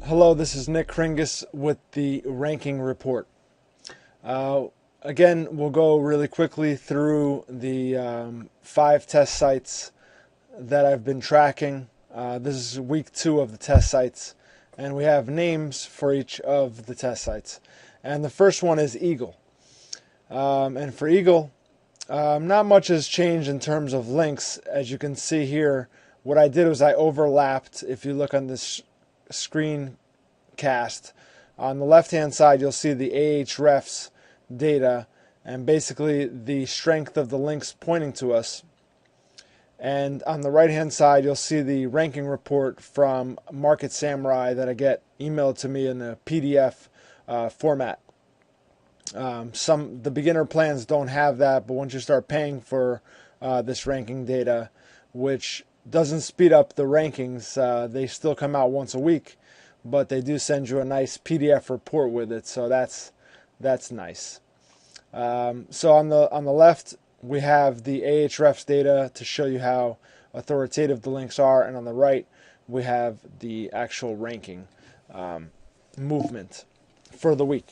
Hello, this is Nick Kringus with the ranking report. Uh, Again, we'll go really quickly through the 5 test sites that I've been tracking. This is week 2 of the test sites, and we have names for each of the test sites. And the first one is Eagle. And for Eagle, not much has changed in terms of links. As you can see here, what I did was I overlapped. If you look on this screen cast, on the left hand side you'll see the Ahrefs data and basically the strength of the links pointing to us, and on the right hand side you'll see the ranking report from Market Samurai that I get emailed to me in a PDF format. The beginner plans don't have that, but once you start paying for this ranking data, which doesn't speed up the rankings, they still come out once a week, but they do send you a nice PDF report with it, so that's nice. So on the left we have the Ahrefs data to show you how authoritative the links are, and on the right we have the actual ranking movement for the week.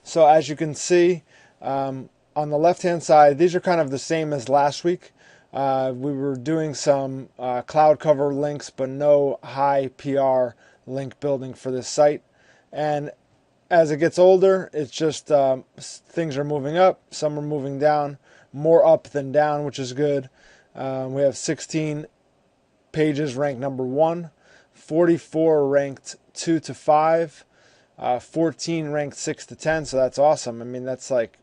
So as you can see, on the left hand side, these are kind of the same as last week. We were doing some cloud cover links, but no high PR link building for this site. And as it gets older, it's just things are moving up, some are moving down, more up than down, which is good. We have 16 pages ranked number 1, 44 ranked 2 to 5, 14 ranked 6 to 10, so that's awesome. I mean, that's like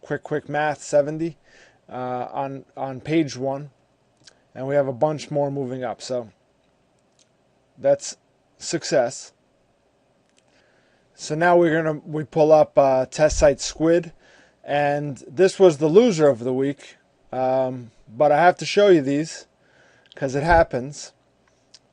quick math, 70 on page 1, and we have a bunch more moving up, so that's success. So now we pull up test site Squid, and this was the loser of the week, but I have to show you these because it happens.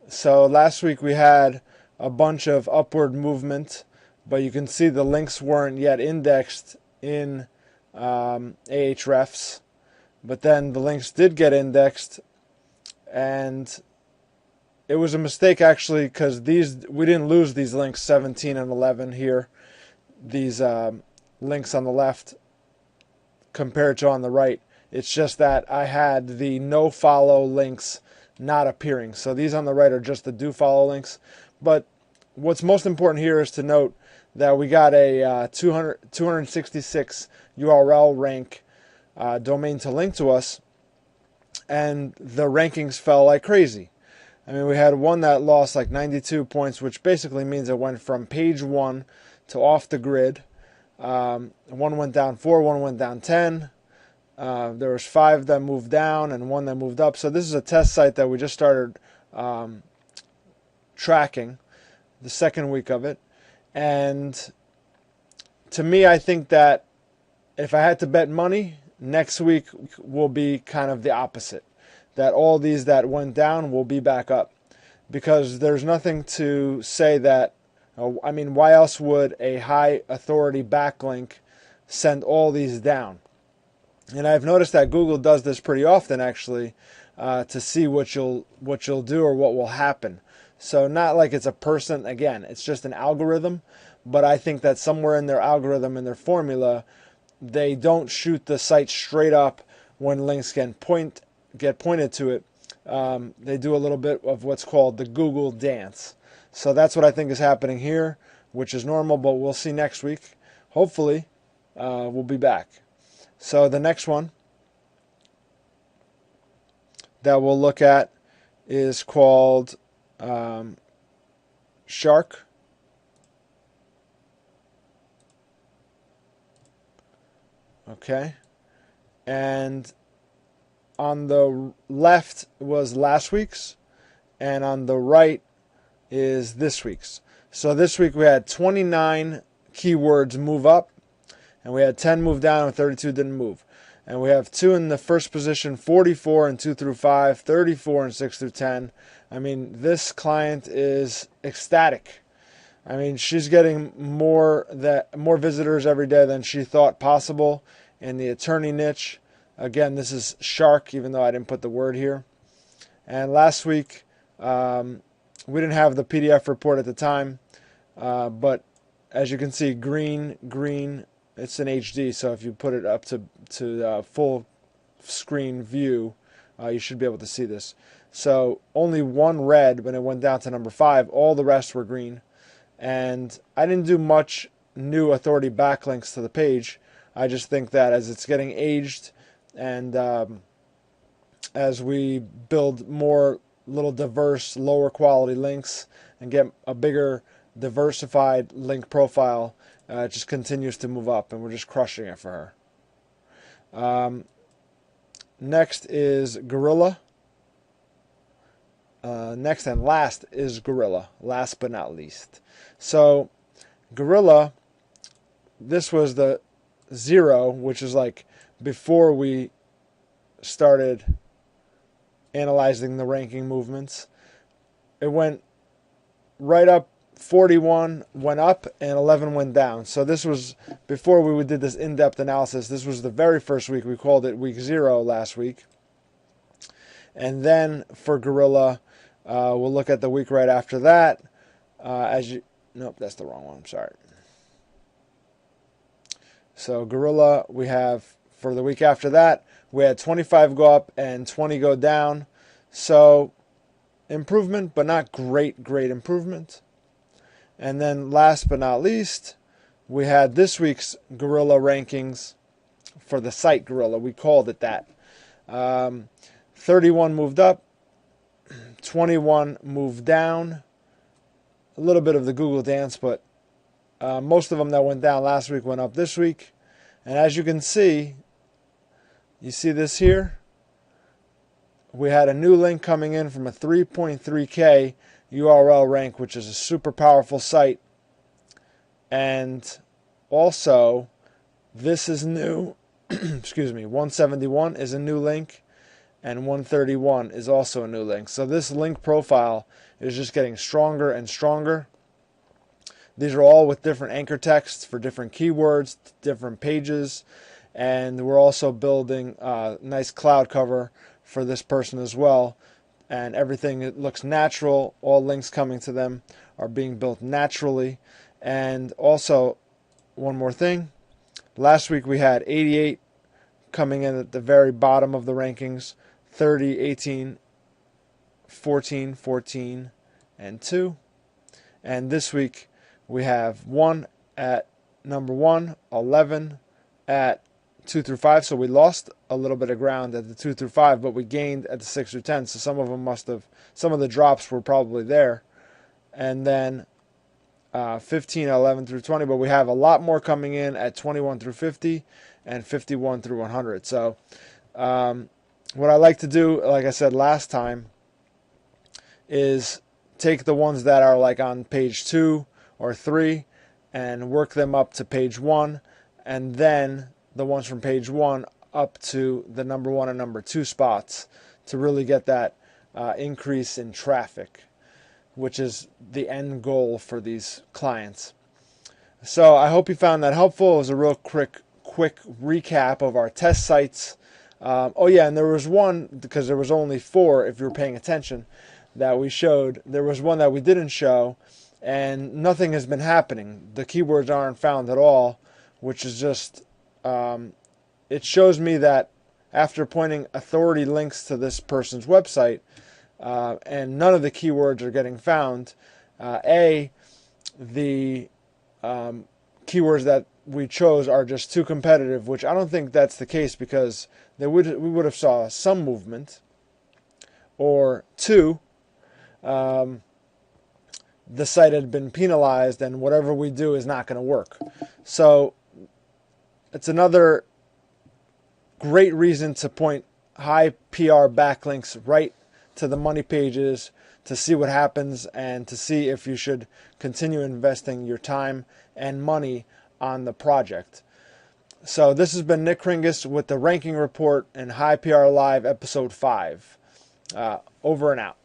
So last week we had a bunch of upward movement, but you can see the links weren't yet indexed in Ahrefs. But then the links did get indexed, and it was a mistake actually, because we didn't lose these links 17 and 11 here. These links on the left compared to on the right. It's just that I had the no follow links not appearing. So these on the right are just the do follow links. But what's most important here is to note that we got a 266 URL rank domain to link to us, and the rankings fell like crazy. I mean, we had one that lost like 92 points, which basically means it went from page 1 to off the grid. One went down 4, one went down 10. There was 5 that moved down and 1 that moved up. So this is a test site that we just started tracking, the second week of it. And to me, I think that if I had to bet money, next week will be kind of the opposite. That all these that went down will be back up. Because there's nothing to say that, I mean, why else would a high authority backlink send all these down? And I've noticed that Google does this pretty often, actually, to see what you'll do or what will happen. So not like it's a person, again, it's just an algorithm, but I think that somewhere in their algorithm, in their formula, they don't shoot the site straight up when links get pointed to it. They do a little bit of what's called the Google dance. So that's what I think is happening here, which is normal, but we'll see next week. Hopefully, we'll be back. So the next one that we'll look at is called Shark. Okay. And on the left was last week's, and on the right is this week's. So this week we had 29 keywords move up, and we had 10 move down, and 32 didn't move. And we have 2 in the first position, 44 and 2 through 5, 34 and 6 through 10. I mean, this client is ecstatic. I mean, she's getting more visitors every day than she thought possible in the attorney niche. Again, this is Shark, even though I didn't put the word here. And last week, We didn't have the PDF report at the time, but as you can see, green, it's in HD, so if you put it up to full screen view, you should be able to see this. So only one red when it went down to number 5. All the rest were green. And I didn't do much new authority backlinks to the page. I just think that as it's getting aged and as we build more little diverse, lower quality links and get a bigger diversified link profile, it just continues to move up, and we're just crushing it for her. Next is Guerilla. Next and last is Guerilla, last but not least. So Guerilla, this was the 0, which is like before we started analyzing the ranking movements. It went right up, 41 went up and 11 went down. So this was before we did this in-depth analysis. This was the very first week. We called it week 0 last week. And then for Guerilla, we'll look at the week right after that. Nope, that's the wrong one. I'm sorry. So Guerilla, we have for the week after that, we had 25 go up and 20 go down. So improvement, but not great improvement. And then last but not least, we had this week's Guerilla rankings for the site Guerilla. We called it that. 31 moved up, 21 moved down. A little bit of the Google dance, but most of them that went down last week went up this week. And as you can see, you see this here? We had a new link coming in from a 3.3K URL rank, which is a super powerful site. And also, this is new. Excuse me, 171 is a new link, and 131 is also a new link. So this link profile is just getting stronger and stronger. These are all with different anchor texts for different keywords, different pages, and we're also building a nice cloud cover for this person as well. And everything, it looks natural. All links coming to them are being built naturally. And also, one more thing. Last week we had 88 coming in at the very bottom of the rankings. 30, 18, 14, 14, and 2. And this week we have 1 at number 1, 11 at 2 through 5. So we lost a little bit of ground at the 2 through 5, but we gained at the 6 through 10. So some of them some of the drops were probably there. And then 15, 11 through 20, but we have a lot more coming in at 21 through 50 and 51 through 100. So what I like to do, like I said last time, is take the ones that are like on page 2 or 3 and work them up to page 1, and then the ones from page 1 up to the number 1 and number 2 spots to really get that increase in traffic, which is the end goal for these clients. So I hope you found that helpful. It was a real quick recap of our test sites. Oh yeah, and there was one, because there was only 4 if you were paying attention, that we showed. There was one that we didn't show, and nothing has been happening. The keywords aren't found at all, which is just, it shows me that after pointing authority links to this person's website, and none of the keywords are getting found, the keywords that we chose are just too competitive, which I don't think that's the case, because we would have saw some movement, or 2, the site had been penalized and whatever we do is not going to work. So it's another great reason to point high PR backlinks right to the money pages to see what happens and to see if you should continue investing your time and money on the project. So this has been Nick Kringus with the Ranking Report and High PR Live episode 5. Over and out.